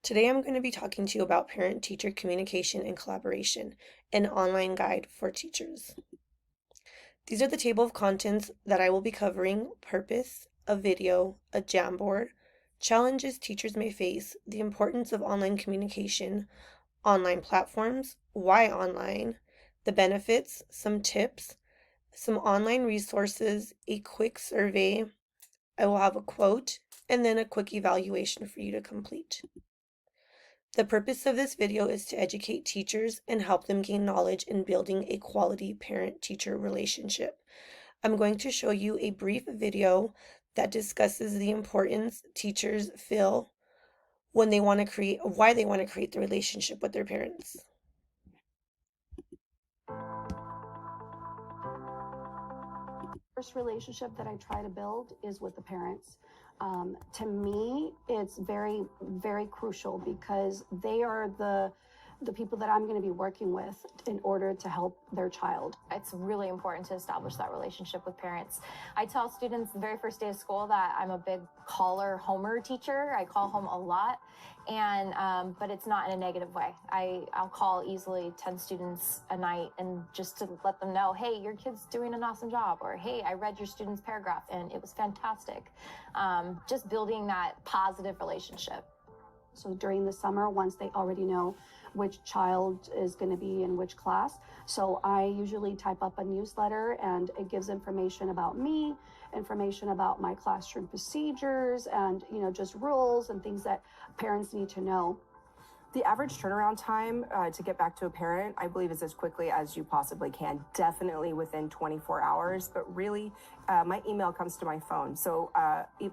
Today I'm going to be talking to you about parent-teacher communication and collaboration, an online guide for teachers. These are the table of contents that I will be covering: purpose, a video, a Jamboard, challenges teachers may face, the importance of online communication, online platforms, why online, the benefits, some tips, some online resources, a quick survey. I will have a quote, and then a quick evaluation for you to complete. The purpose of this video is to educate teachers and help them gain knowledge in building a quality parent-teacher relationship. I'm going to show you a brief video that discusses the importance teachers feel when they want to create, why they want to create the relationship with their parents. First relationship that I try to build is with the parents. To me, it's very, very crucial because they are the people that I'm going to be working with in order to help their child. It's really important to establish that relationship with parents. I tell students the very first day of school that I'm a big caller homer teacher. I call home a lot, and but it's not in a negative way. I'll call easily 10 students a night and just to let them know, hey, your kid's doing an awesome job, or hey, I read your student's paragraph and it was fantastic. Just building that positive relationship. So during the summer, once they already know which child is going to be in which class, so I usually type up a newsletter, and it gives information about me, information about my classroom procedures, and just rules and things that parents need to know. The average turnaround time to get back to a parent, I believe, is as quickly as you possibly can, definitely within 24 hours. But really, my email comes to my phone. So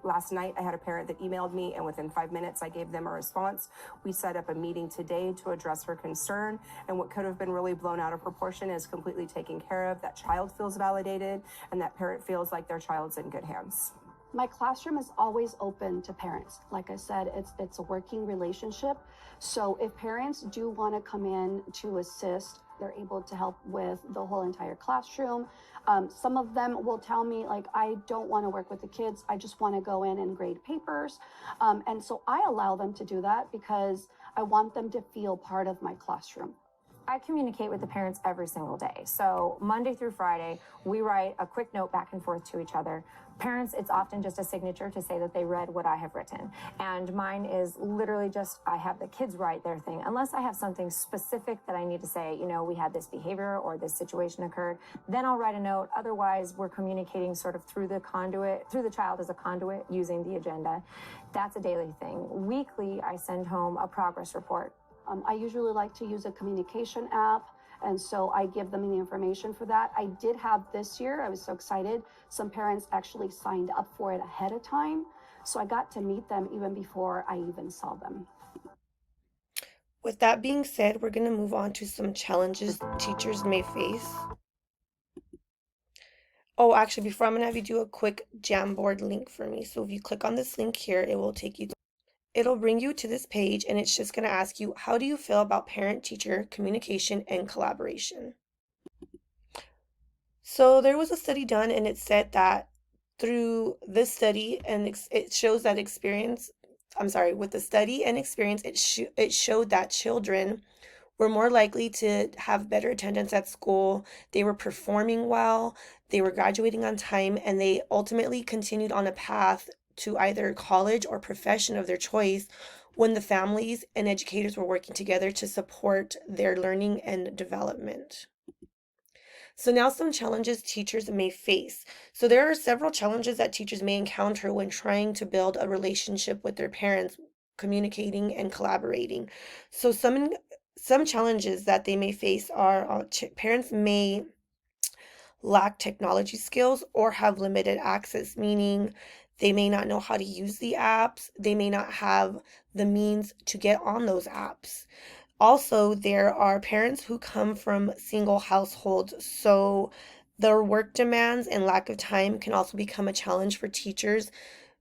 last night, I had a parent that emailed me, and within 5 minutes, I gave them a response. We set up a meeting today to address her concern, and what could have been really blown out of proportion is completely taken care of. That child feels validated, and that parent feels like their child's in good hands. My classroom is always open to parents. Like I said, it's a working relationship. So if parents do want to come in to assist, they're able to help with the whole entire classroom. Some of them will tell me, like, I don't want to work with the kids. I just want to go in and grade papers. And so I allow them to do that because I want them to feel part of my classroom. I communicate with the parents every single day. So Monday through Friday, we write a quick note back and forth to each other. Parents, it's often just a signature to say that they read what I have written. And mine is literally just, I have the kids write their thing. Unless I have something specific that I need to say, we had this behavior or this situation occurred, then I'll write a note. Otherwise, we're communicating sort of through the conduit, through the child as a conduit using the agenda. That's a daily thing. Weekly, I send home a progress report. I usually like to use a communication app, and so I give them the information for that. I did have this year, I was so excited, some parents actually signed up for it ahead of time, so I got to meet them even before I even saw them. With that being said, we're going to move on to some challenges teachers may face. Oh, actually, before I'm going to have you do a quick Jamboard link for me. So if you click on this link here, it will take you It'll bring you to this page, and it's just going to ask you, how do you feel about parent-teacher communication and collaboration? So there was a study done, and it said that through this study, and it shows that with the study and experience, it showed that children were more likely to have better attendance at school. They were performing well, they were graduating on time, and they ultimately continued on a path to either college or profession of their choice when the families and educators were working together to support their learning and development. So now some challenges teachers may face. So there are several challenges that teachers may encounter when trying to build a relationship with their parents, communicating and collaborating. So some challenges that they may face are parents may lack technology skills or have limited access, meaning they may not know how to use the apps. They may not have the means to get on those apps. Also, there are parents who come from single households, so their work demands and lack of time can also become a challenge for teachers.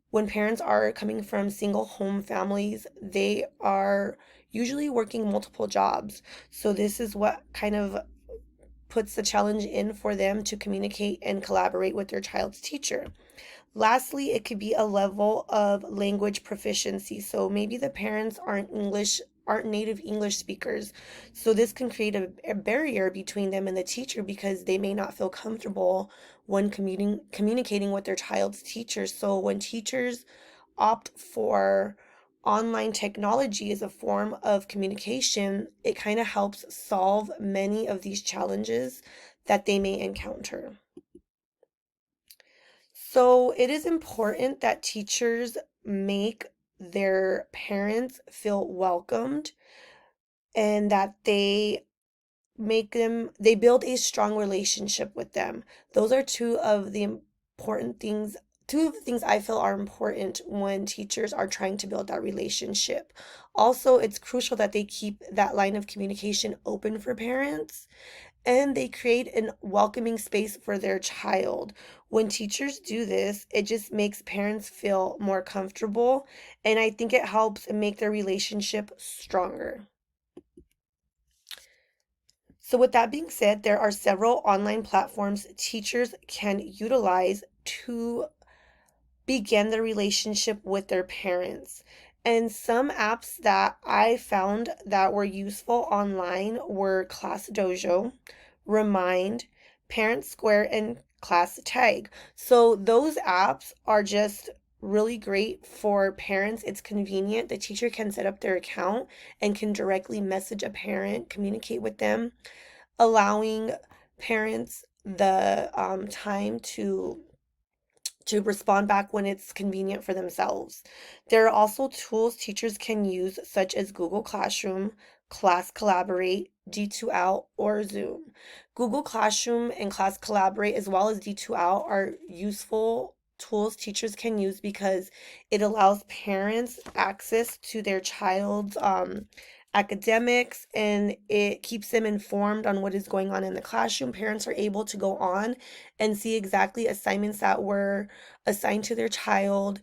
When parents are coming from single home families, they are usually working multiple jobs. So this is what kind of puts the challenge in for them to communicate and collaborate with their child's teacher. Lastly, it could be a level of language proficiency. So maybe the parents aren't native English speakers. So this can create a barrier between them and the teacher because they may not feel comfortable when communicating with their child's teacher. So when teachers opt for online technology as a form of communication, it kind of helps solve many of these challenges that they may encounter. So it is important that teachers make their parents feel welcomed and that they build a strong relationship with them. Those are two of the things I feel are important when teachers are trying to build that relationship. Also, it's crucial that they keep that line of communication open for parents and they create an welcoming space for their child. When teachers do this, it just makes parents feel more comfortable, and I think it helps make their relationship stronger. So, with that being said, there are several online platforms teachers can utilize to begin the relationship with their parents. And some apps that I found that were useful online were Class Dojo, Remind, Parent Square, and Class Tag. So those apps are just really great for parents. It's convenient. The teacher can set up their account and can directly message a parent, communicate with them, allowing parents the time to respond back when it's convenient for themselves. There are also tools teachers can use, such as Google Classroom, Class Collaborate, D2L, or Zoom. Google Classroom and Class Collaborate, as well as D2L, are useful tools teachers can use because it allows parents access to their child's academics and it keeps them informed on what is going on in the classroom. Parents are able to go on and see exactly assignments that were assigned to their child.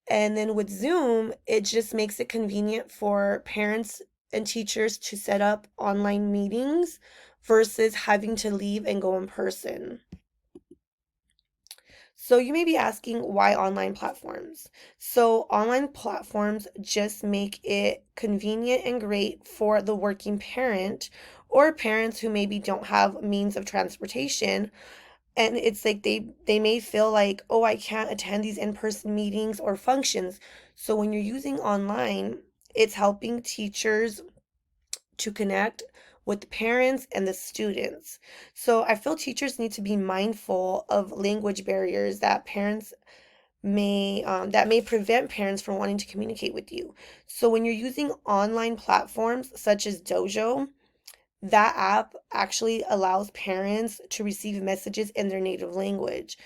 And then with Zoom, it just makes it convenient for parents and teachers to set up online meetings versus having to leave and go in person. So you may be asking why online platforms? So online platforms just make it convenient and great for the working parent or parents who maybe don't have means of transportation. And it's like they may feel like, oh, I can't attend these in-person meetings or functions. So when you're using online, it's helping teachers to connect with the parents and the students. So I feel teachers need to be mindful of language barriers that may prevent parents from wanting to communicate with you. So when you're using online platforms such as Dojo, that app actually allows parents to receive messages in their native language.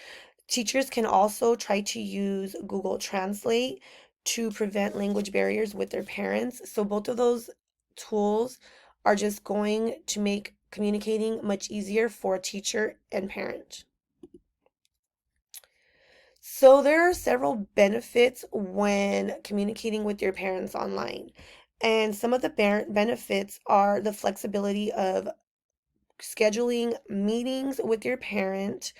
Teachers can also try to use Google Translate to prevent language barriers with their parents. So both of those tools are just going to make communicating much easier for teacher and parent. So there are several benefits when communicating with your parents online. And some of the benefits are the flexibility of scheduling meetings with your parent.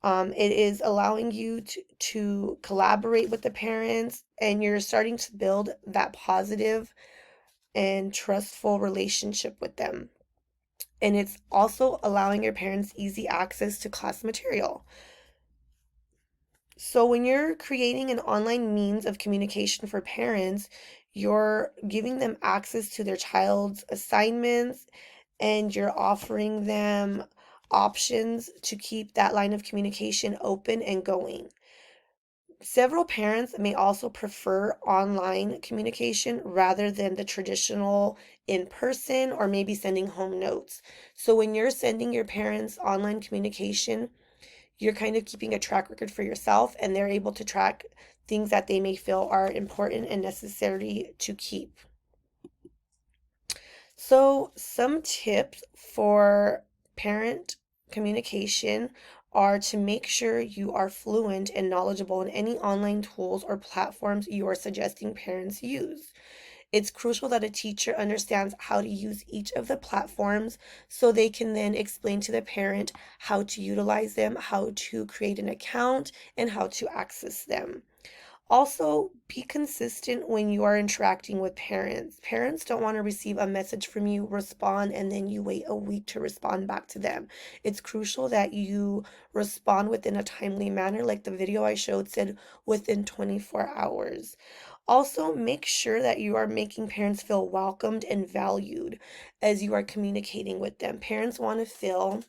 It is allowing you to collaborate with the parents, and you're starting to build that positive and trustful relationship with them. And it's also allowing your parents easy access to class material. So when you're creating an online means of communication for parents, you're giving them access to their child's assignments and you're offering them options to keep that line of communication open and going. Several parents may also prefer online communication rather than the traditional in person or maybe sending home notes. So when you're sending your parents online communication, you're kind of keeping a track record for yourself and they're able to track things that they may feel are important and necessary to keep. So, some tips for parent communication are to make sure you are fluent and knowledgeable in any online tools or platforms you are suggesting parents use. It's crucial that a teacher understands how to use each of the platforms so they can then explain to the parent how to utilize them, how to create an account, and how to access them. Also, be consistent when you are interacting with parents. Parents don't want to receive a message from you, respond, and then you wait a week to respond back to them. It's crucial that you respond within a timely manner, like the video I showed said within 24 hours. Also, make sure that you are making parents feel welcomed and valued as you are communicating with them. Parents want to feel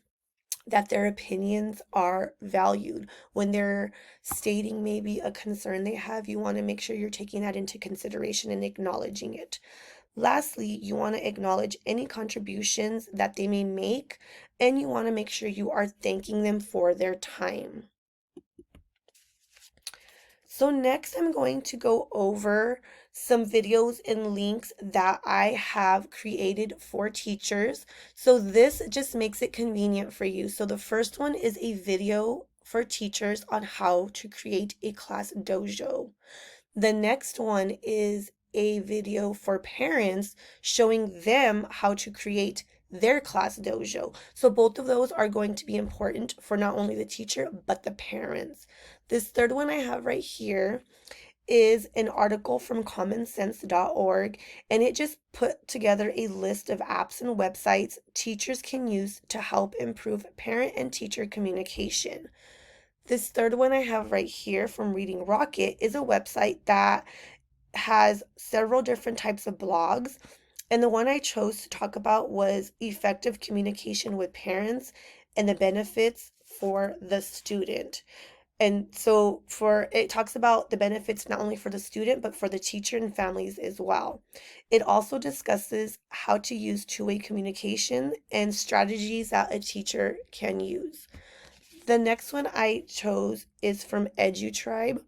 that their opinions are valued. When they're stating maybe a concern they have, you want to make sure you're taking that into consideration and acknowledging it. Lastly, you want to acknowledge any contributions that they may make, and you want to make sure you are thanking them for their time. So next I'm going to go over some videos and links that I have created for teachers. So this just makes it convenient for you. So the first one is a video for teachers on how to create a class dojo. The next one is a video for parents showing them how to create their class dojo. So both of those are going to be important for not only the teacher, but the parents. This third one I have right here is an article from commonsense.org, and it just put together a list of apps and websites teachers can use to help improve parent and teacher communication. This third one I have right here from Reading Rocket is a website that has several different types of blogs. And the one I chose to talk about was effective communication with parents and the benefits for the student. And so it talks about the benefits not only for the student, but for the teacher and families as well. It also discusses how to use two-way communication and strategies that a teacher can use. The next one I chose is from EduTribe.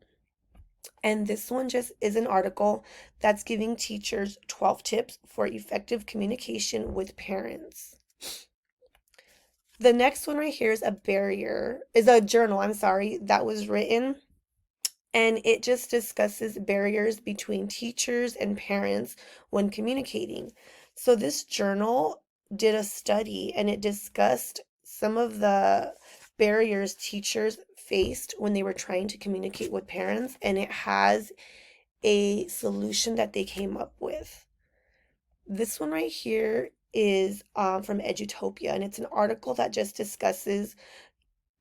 And this one just is an article that's giving teachers 12 tips for effective communication with parents. The next one right here is a journal, that was written, and it just discusses barriers between teachers and parents when communicating. So this journal did a study and it discussed some of the barriers teachers faced when they were trying to communicate with parents, and it has a solution that they came up with. This one right here is from Edutopia, and it's an article that just discusses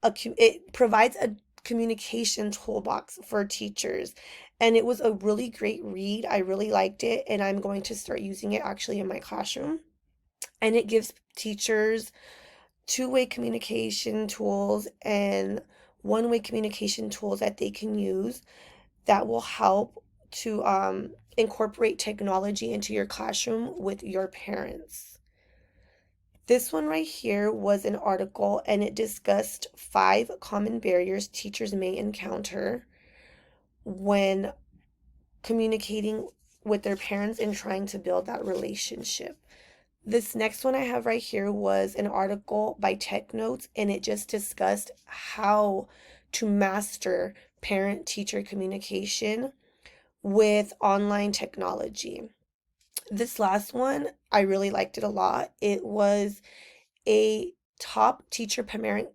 it provides a communication toolbox for teachers, and it was a really great read. I really liked it, and I'm going to start using it actually in my classroom. And it gives teachers two-way communication tools and one-way communication tools that they can use that will help to incorporate technology into your classroom with your parents. This one right here was an article, and it discussed 5 common barriers teachers may encounter when communicating with their parents and trying to build that relationship. This next one I have right here was an article by TechNotes, and it just discussed how to master parent-teacher communication with online technology. This last one, I really liked it a lot. It was a top teacher parent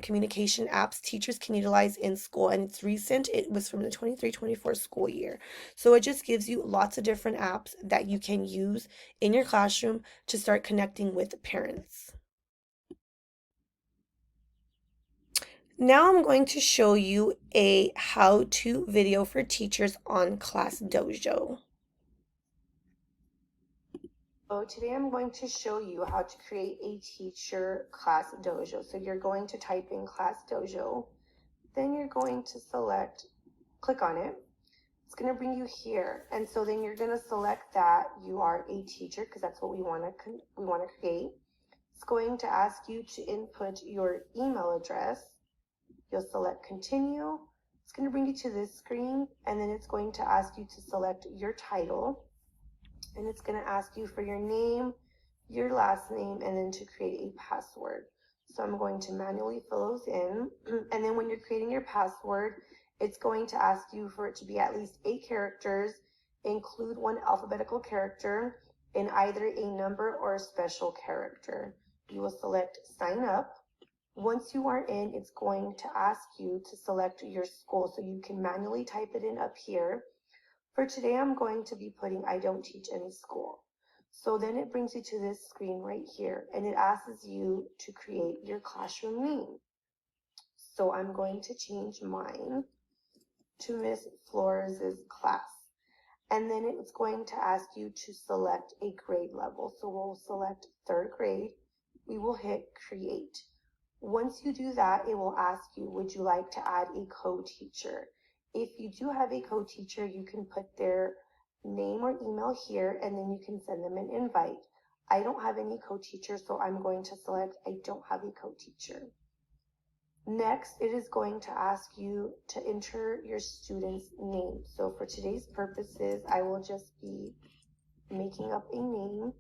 communication apps teachers can utilize in school, and it's recent. It was from the 23-24 school year. So it just gives you lots of different apps that you can use in your classroom to start connecting with parents. Now I'm going to show you a how-to video for teachers on Class Dojo. So today I'm going to show you how to create a teacher Class Dojo. So you're going to type in Class Dojo, then you're going to click on it. It's going to bring you here, and so then you're going to select that you are a teacher, because that's what we want to create. It's going to ask you to input your email address. You'll select continue. It's going to bring you to this screen, and then it's going to ask you to select your title, and it's going to ask you for your name, your last name, and then to create a password. So I'm going to manually fill those in, and then when you're creating your password, it's going to ask you for it to be at least 8 characters, Include one alphabetical character in either a number or a special character. You will select sign up. Once you are in, it's going to ask you to select your school, so you can manually type it in up here. For today, I'm going to be putting I don't teach any school. So then it brings you to this screen right here, and it asks you to create your classroom name. So I'm going to change mine to Miss Flores' class. And then it's going to ask you to select a grade level. So we'll select 3rd grade. We will hit create. Once you do that, it will ask you, would you like to add a co-teacher? If you do have a co-teacher, you can put their name or email here, and then you can send them an invite. I don't have any co-teachers, so I'm going to select I don't have a co-teacher. Next, it is going to ask you to enter your student's name. So for today's purposes, I will just be making up a name,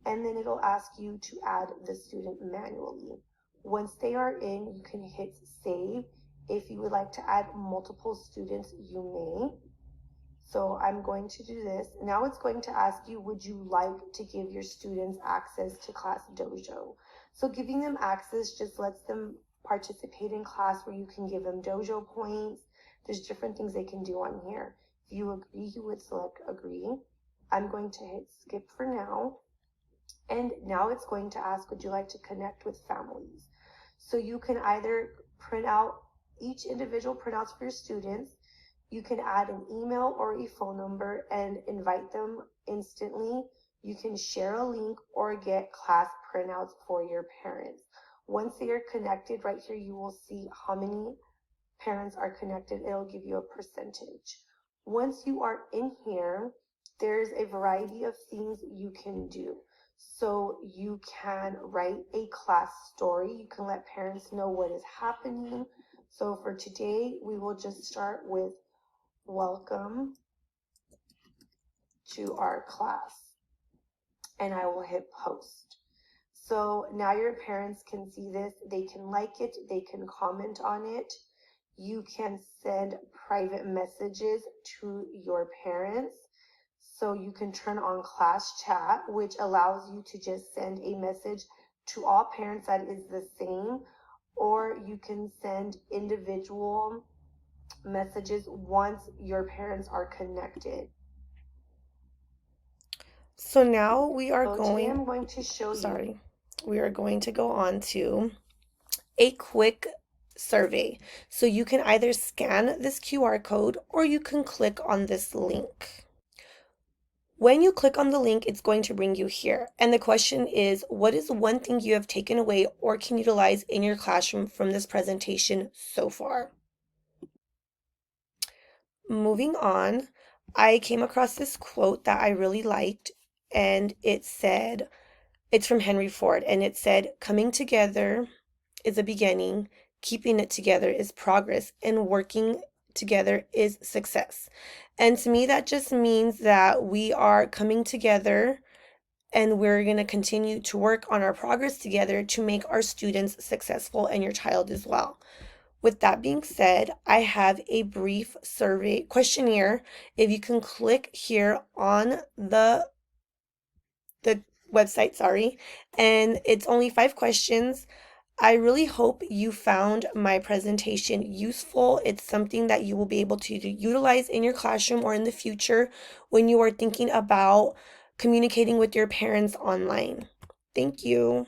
and then it'll ask you to add the student manually. Once they are in, you can hit save. If you would like to add multiple students, you may. So I'm going to do this. Now it's going to ask you, would you like to give your students access to Class Dojo? So giving them access just lets them participate in class, where you can give them dojo points. There's different things they can do on here. If you agree, you would select agree. I'm going to hit skip for now. And now it's going to ask, would you like to connect with families? So you can either print out each individual printouts for your students. You can add an email or a phone number and invite them instantly. You can share a link or get class printouts for your parents. Once they are connected, right here, you will see how many parents are connected. It'll give you a percentage. Once you are in here, there's a variety of things you can do. So you can write a class story. You can let parents know what is happening. So for today, we will just start with welcome to our class. And I will hit post. So now your parents can see this. They can like it. They can comment on it. You can send private messages to your parents. So you can turn on class chat, which allows you to just send a message to all parents that is the same, or you can send individual messages once your parents are connected. So now we are today I'm going to show you. We are going to go on to a quick survey. So you can either scan this QR code or you can click on this link. When you click on the link, it's going to bring you here. And the question is, what is one thing you have taken away or can utilize in your classroom from this presentation so far? Moving on, I came across this quote that I really liked, and it said, it's from Henry Ford, and it said, coming together is a beginning, keeping it together is progress, and working together is success. And to me, that just means that we are coming together and we're going to continue to work on our progress together to make our students successful and your child as well. With that being said, I have a brief survey questionnaire. If you can click here on the website, and it's only 5 questions. I really hope you found my presentation useful. It's something that you will be able to utilize in your classroom or in the future when you are thinking about communicating with your parents online. Thank you.